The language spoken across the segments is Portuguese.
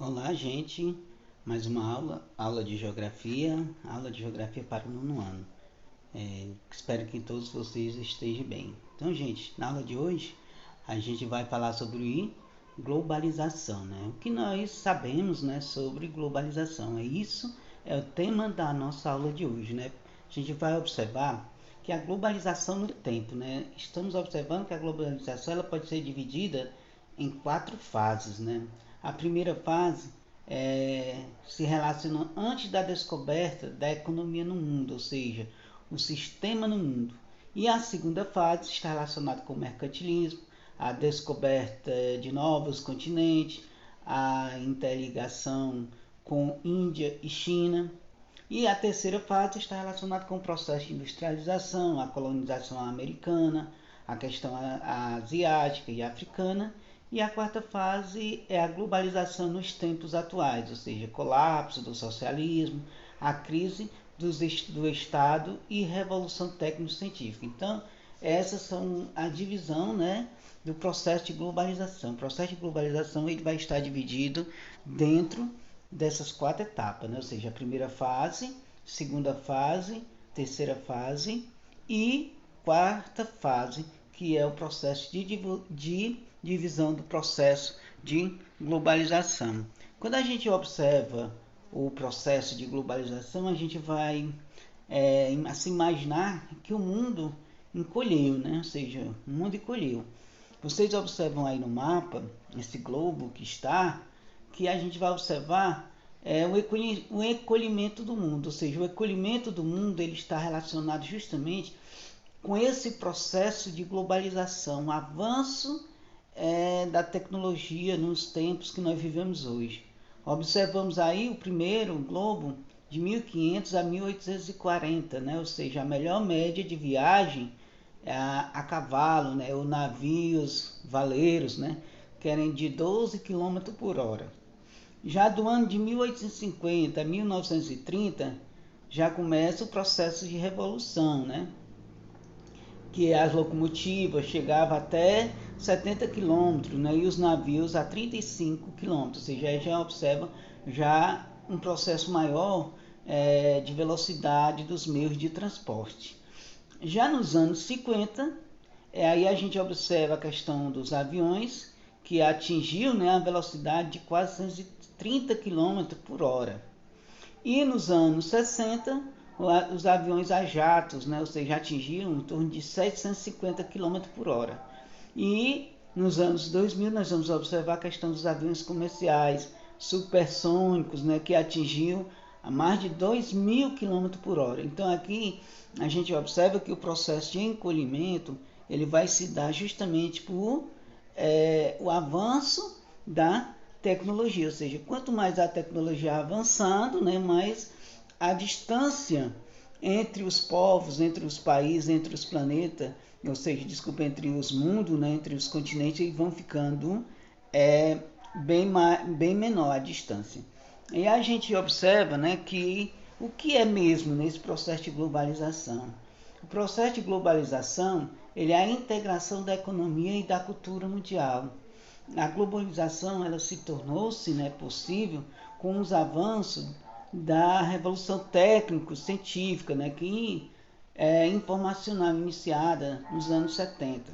Olá, gente. Mais uma aula de geografia para o nono ano. Espero que todos vocês estejam bem. Então, gente, na aula de hoje a gente vai falar sobre globalização, né? O que nós sabemos, né, sobre globalização? É o tema da nossa aula de hoje, né? A gente vai observar que a globalização no tempo, né? Estamos observando que a globalização ela pode ser dividida em quatro fases, né? A primeira fase se relaciona antes da descoberta da economia no mundo, ou seja, o sistema no mundo. E a segunda fase está relacionada com o mercantilismo, a descoberta de novos continentes, a interligação com Índia e China. E a terceira fase está relacionada com o processo de industrialização, a colonização americana, a questão asiática e africana. E a quarta fase é a globalização nos tempos atuais, ou seja, colapso do socialismo, a crise do Estado e revolução técnico-científica. Então, essas são a divisão, né, do processo de globalização. O processo de globalização ele vai estar dividido dentro dessas quatro etapas, né? Ou seja, a primeira fase, segunda fase, terceira fase e quarta fase, que é o processo de divisão do processo de globalização. Quando a gente observa o processo de globalização, a gente vai se imaginar que o mundo encolheu, né? Ou seja, o mundo encolheu. Vocês observam aí no mapa, esse globo que a gente vai observar o encolhimento do mundo, ou seja, o encolhimento do mundo ele está relacionado justamente com esse processo de globalização, o avanço da tecnologia nos tempos que nós vivemos hoje. Observamos aí o primeiro globo de 1500 a 1840, né? Ou seja, a melhor média de viagem a cavalo, né? Ou navios valeiros, né? Que eram de 12 km por hora. Já do ano de 1850 a 1930, já começa o processo de revolução, né? Que as locomotivas chegavam até 70 quilômetros, né? E os navios a 35 quilômetros. Ou seja, já observa já um processo maior de velocidade dos meios de transporte. Já nos anos 50, aí a gente observa a questão dos aviões, que atingiu, né, a velocidade de quase 130 km por hora. E nos anos 60, os aviões a jatos, né, ou seja, atingiram em torno de 750 km por hora. E nos anos 2000 nós vamos observar a questão dos aviões comerciais supersônicos, né, que atingiu a mais de 2.000 km por hora. Então aqui a gente observa que o processo de encolhimento ele vai se dar justamente por o avanço da tecnologia, ou seja, quanto mais a tecnologia avançando, né, mais a distância entre os povos, entre os países, entre os planetas, ou seja, desculpa, entre os mundos, né, entre os continentes, vão ficando bem menor a distância. E a gente observa, né, que o que é mesmo nesse processo de globalização? O processo de globalização ele é a integração da economia e da cultura mundial. A globalização ela se tornou-se, né, possível com os avanços da revolução técnico-científica, né, que informacional iniciada nos anos 70.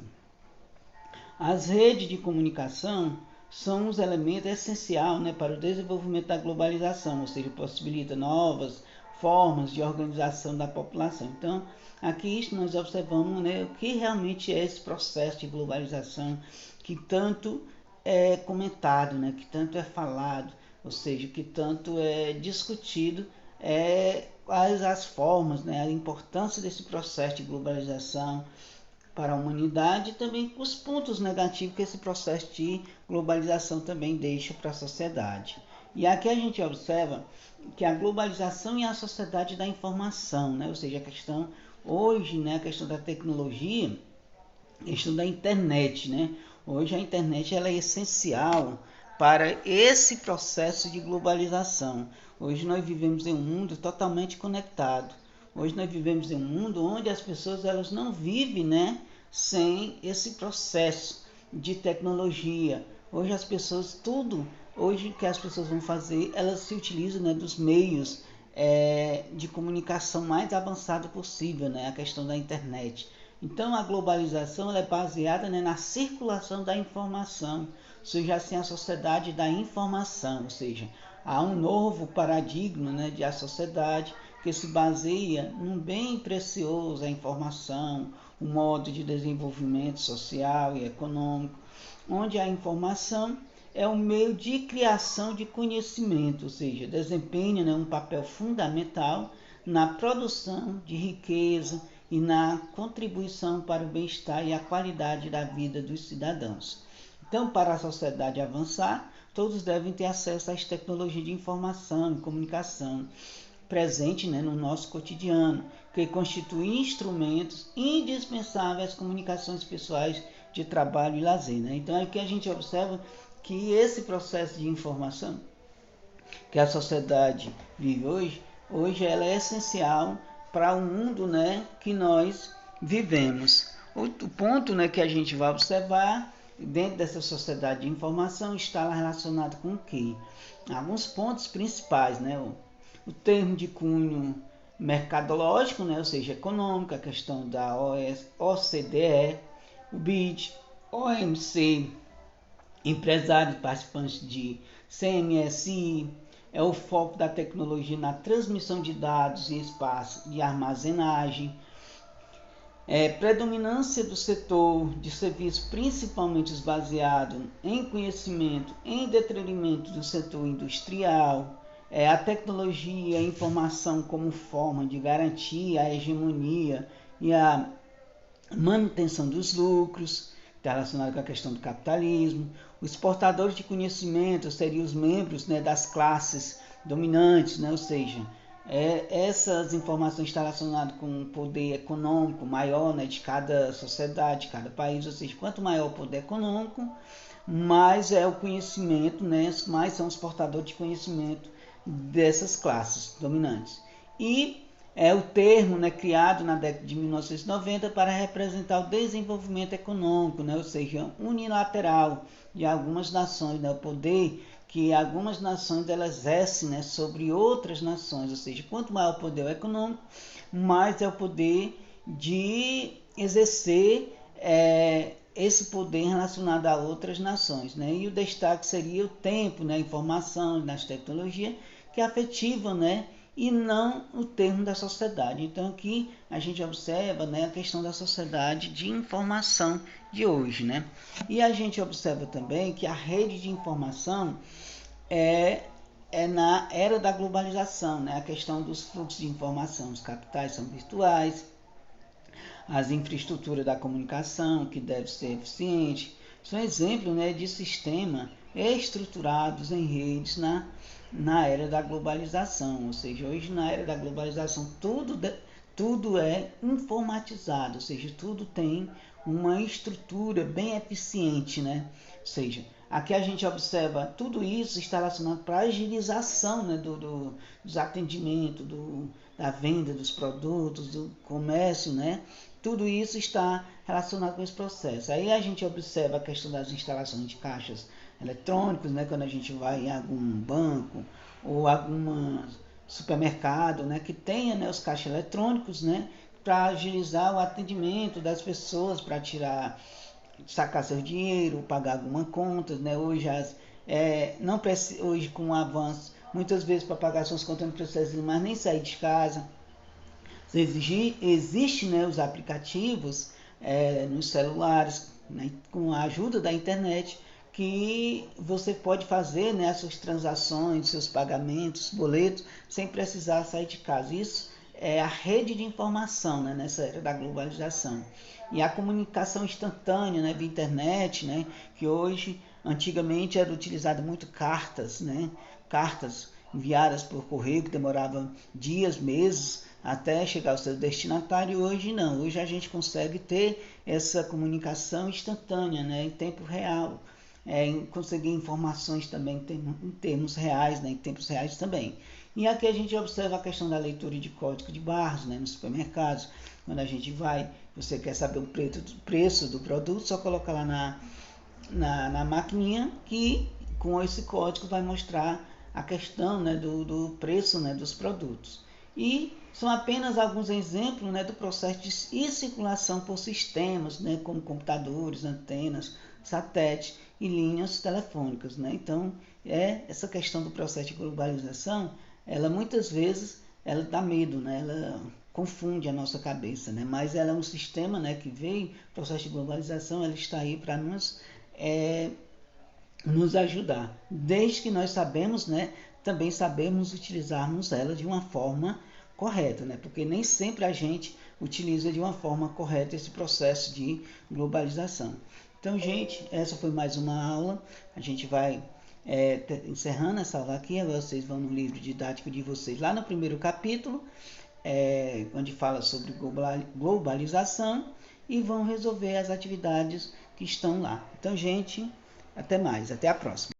As redes de comunicação são os elementos essenciais, né, para o desenvolvimento da globalização, ou seja, possibilita novas formas de organização da população. Então, aqui nós observamos, né, o que realmente é esse processo de globalização que tanto é comentado, né, que tanto é falado, ou seja, que tanto é discutido, quais as formas, né, a importância desse processo de globalização para a humanidade e também os pontos negativos que esse processo de globalização também deixa para a sociedade. E aqui a gente observa que a globalização e a sociedade da informação, né? Ou seja, a questão hoje, né, a questão da tecnologia, a questão da internet, né? Hoje a internet ela é essencial para esse processo de globalização. Hoje nós vivemos em um mundo totalmente conectado. Hoje nós vivemos em um mundo onde as pessoas elas não vivem, né, sem esse processo de tecnologia. Hoje as pessoas tudo hoje o que as pessoas vão fazer, elas se utilizam, né, dos meios de comunicação mais avançado possível, né, a questão da internet. Então a globalização ela é baseada, né, na circulação da informação, surge assim a sociedade da informação, ou seja, há um novo paradigma, né, de a sociedade que se baseia num bem precioso, a informação, o modo de desenvolvimento social e econômico, onde a informação é um meio de criação de conhecimento, ou seja, desempenha, né, um papel fundamental na produção de riqueza e na contribuição para o bem-estar e a qualidade da vida dos cidadãos. Então, para a sociedade avançar, todos devem ter acesso às tecnologias de informação e comunicação presente, né, no nosso cotidiano, que constituem instrumentos indispensáveis às comunicações pessoais de trabalho e lazer. Né? Então, aqui a gente observa que esse processo de informação que a sociedade vive hoje ela é essencial para o mundo, né, que nós vivemos. Outro ponto, né, que a gente vai observar dentro dessa sociedade de informação está relacionado com o quê? Alguns pontos principais, né? O termo de cunho mercadológico, né, ou seja, econômico, a questão da OCDE, o BID, OMC, empresários participantes de CMSI, é o foco da tecnologia na transmissão de dados e espaço de armazenagem, predominância do setor de serviços, principalmente baseado em conhecimento, em detrimento do setor industrial, a tecnologia e a informação como forma de garantir a hegemonia e a manutenção dos lucros, está relacionado com a questão do capitalismo. Os exportadores de conhecimento seriam os membros, né, das classes dominantes, né, ou seja, essas informações estão relacionadas com o poder econômico maior, né, de cada sociedade, de cada país, ou seja, quanto maior o poder econômico, mais é o conhecimento, né, mais são os portadores de conhecimento dessas classes dominantes. E é o termo, né, criado na década de 1990 para representar o desenvolvimento econômico, né, ou seja, unilateral de algumas nações, né, o poder que algumas nações elas exercem, né, sobre outras nações, ou seja, quanto maior o poder econômico, mais é o poder de exercer esse poder relacionado a outras nações, né? E o destaque seria o tempo, né, a informação, nas tecnologias que afetivam, né, e não o termo da sociedade. Então aqui a gente observa, né, a questão da sociedade de informação de hoje, né? E a gente observa também que a rede de informação é na era da globalização, né? A questão dos fluxos de informação, os capitais são virtuais, as infraestruturas da comunicação, que deve ser eficiente, são exemplos, né, de sistemas estruturados em redes na era da globalização. Ou seja, hoje na era da globalização tudo é informatizado, ou seja, tudo tem uma estrutura bem eficiente, né? Ou seja, aqui a gente observa tudo isso está relacionado para a agilização, né, dos atendimentos, da venda dos produtos, do comércio, né? Tudo isso está relacionado com esse processo. Aí a gente observa a questão das instalações de caixas eletrônicos, né? Quando a gente vai em algum banco ou algum supermercado, né? Que tenha, né, os caixas eletrônicos, né? Para agilizar o atendimento das pessoas, para sacar seu dinheiro, pagar alguma conta, né? Hoje hoje com o avanço, muitas vezes para pagar suas contas não precisa mais nem sair de casa. Existem, né, os aplicativos nos celulares, né, com a ajuda da internet, que você pode fazer, né, as suas transações, seus pagamentos, boletos, sem precisar sair de casa. Isso é a rede de informação, né, nessa era da globalização. E a comunicação instantânea, né, via internet, né, que hoje, antigamente era utilizada muito cartas, né, cartas enviadas por correio que demoravam dias, meses até chegar ao seu destinatário. Hoje não, hoje a gente consegue ter essa comunicação instantânea, né, em tempo real, conseguir informações também em termos reais, né, em tempos reais também. E aqui a gente observa a questão da leitura de código de barras, né, nos supermercados. Quando a gente vai, você quer saber o preço do produto, só coloca lá na maquininha que com esse código vai mostrar a questão, né, do preço, né, dos produtos. E são apenas alguns exemplos, né, do processo de circulação por sistemas, né, como computadores, antenas, satélites e linhas telefônicas, né? Então, essa questão do processo de globalização, ela muitas vezes ela dá medo, né? Ela confunde a nossa cabeça, né? Mas ela é um sistema, né, que veio, o processo de globalização, ela está aí para nos ajudar, desde que nós sabemos, né, também sabemos utilizarmos ela de uma forma correta, né? Porque nem sempre a gente utiliza de uma forma correta esse processo de globalização. Então, gente, essa foi mais uma aula. A gente vai encerrando essa aula aqui. Agora vocês vão no livro didático de vocês, lá no primeiro capítulo, onde fala sobre globalização, e vão resolver as atividades que estão lá. Então, gente, até mais, até a próxima.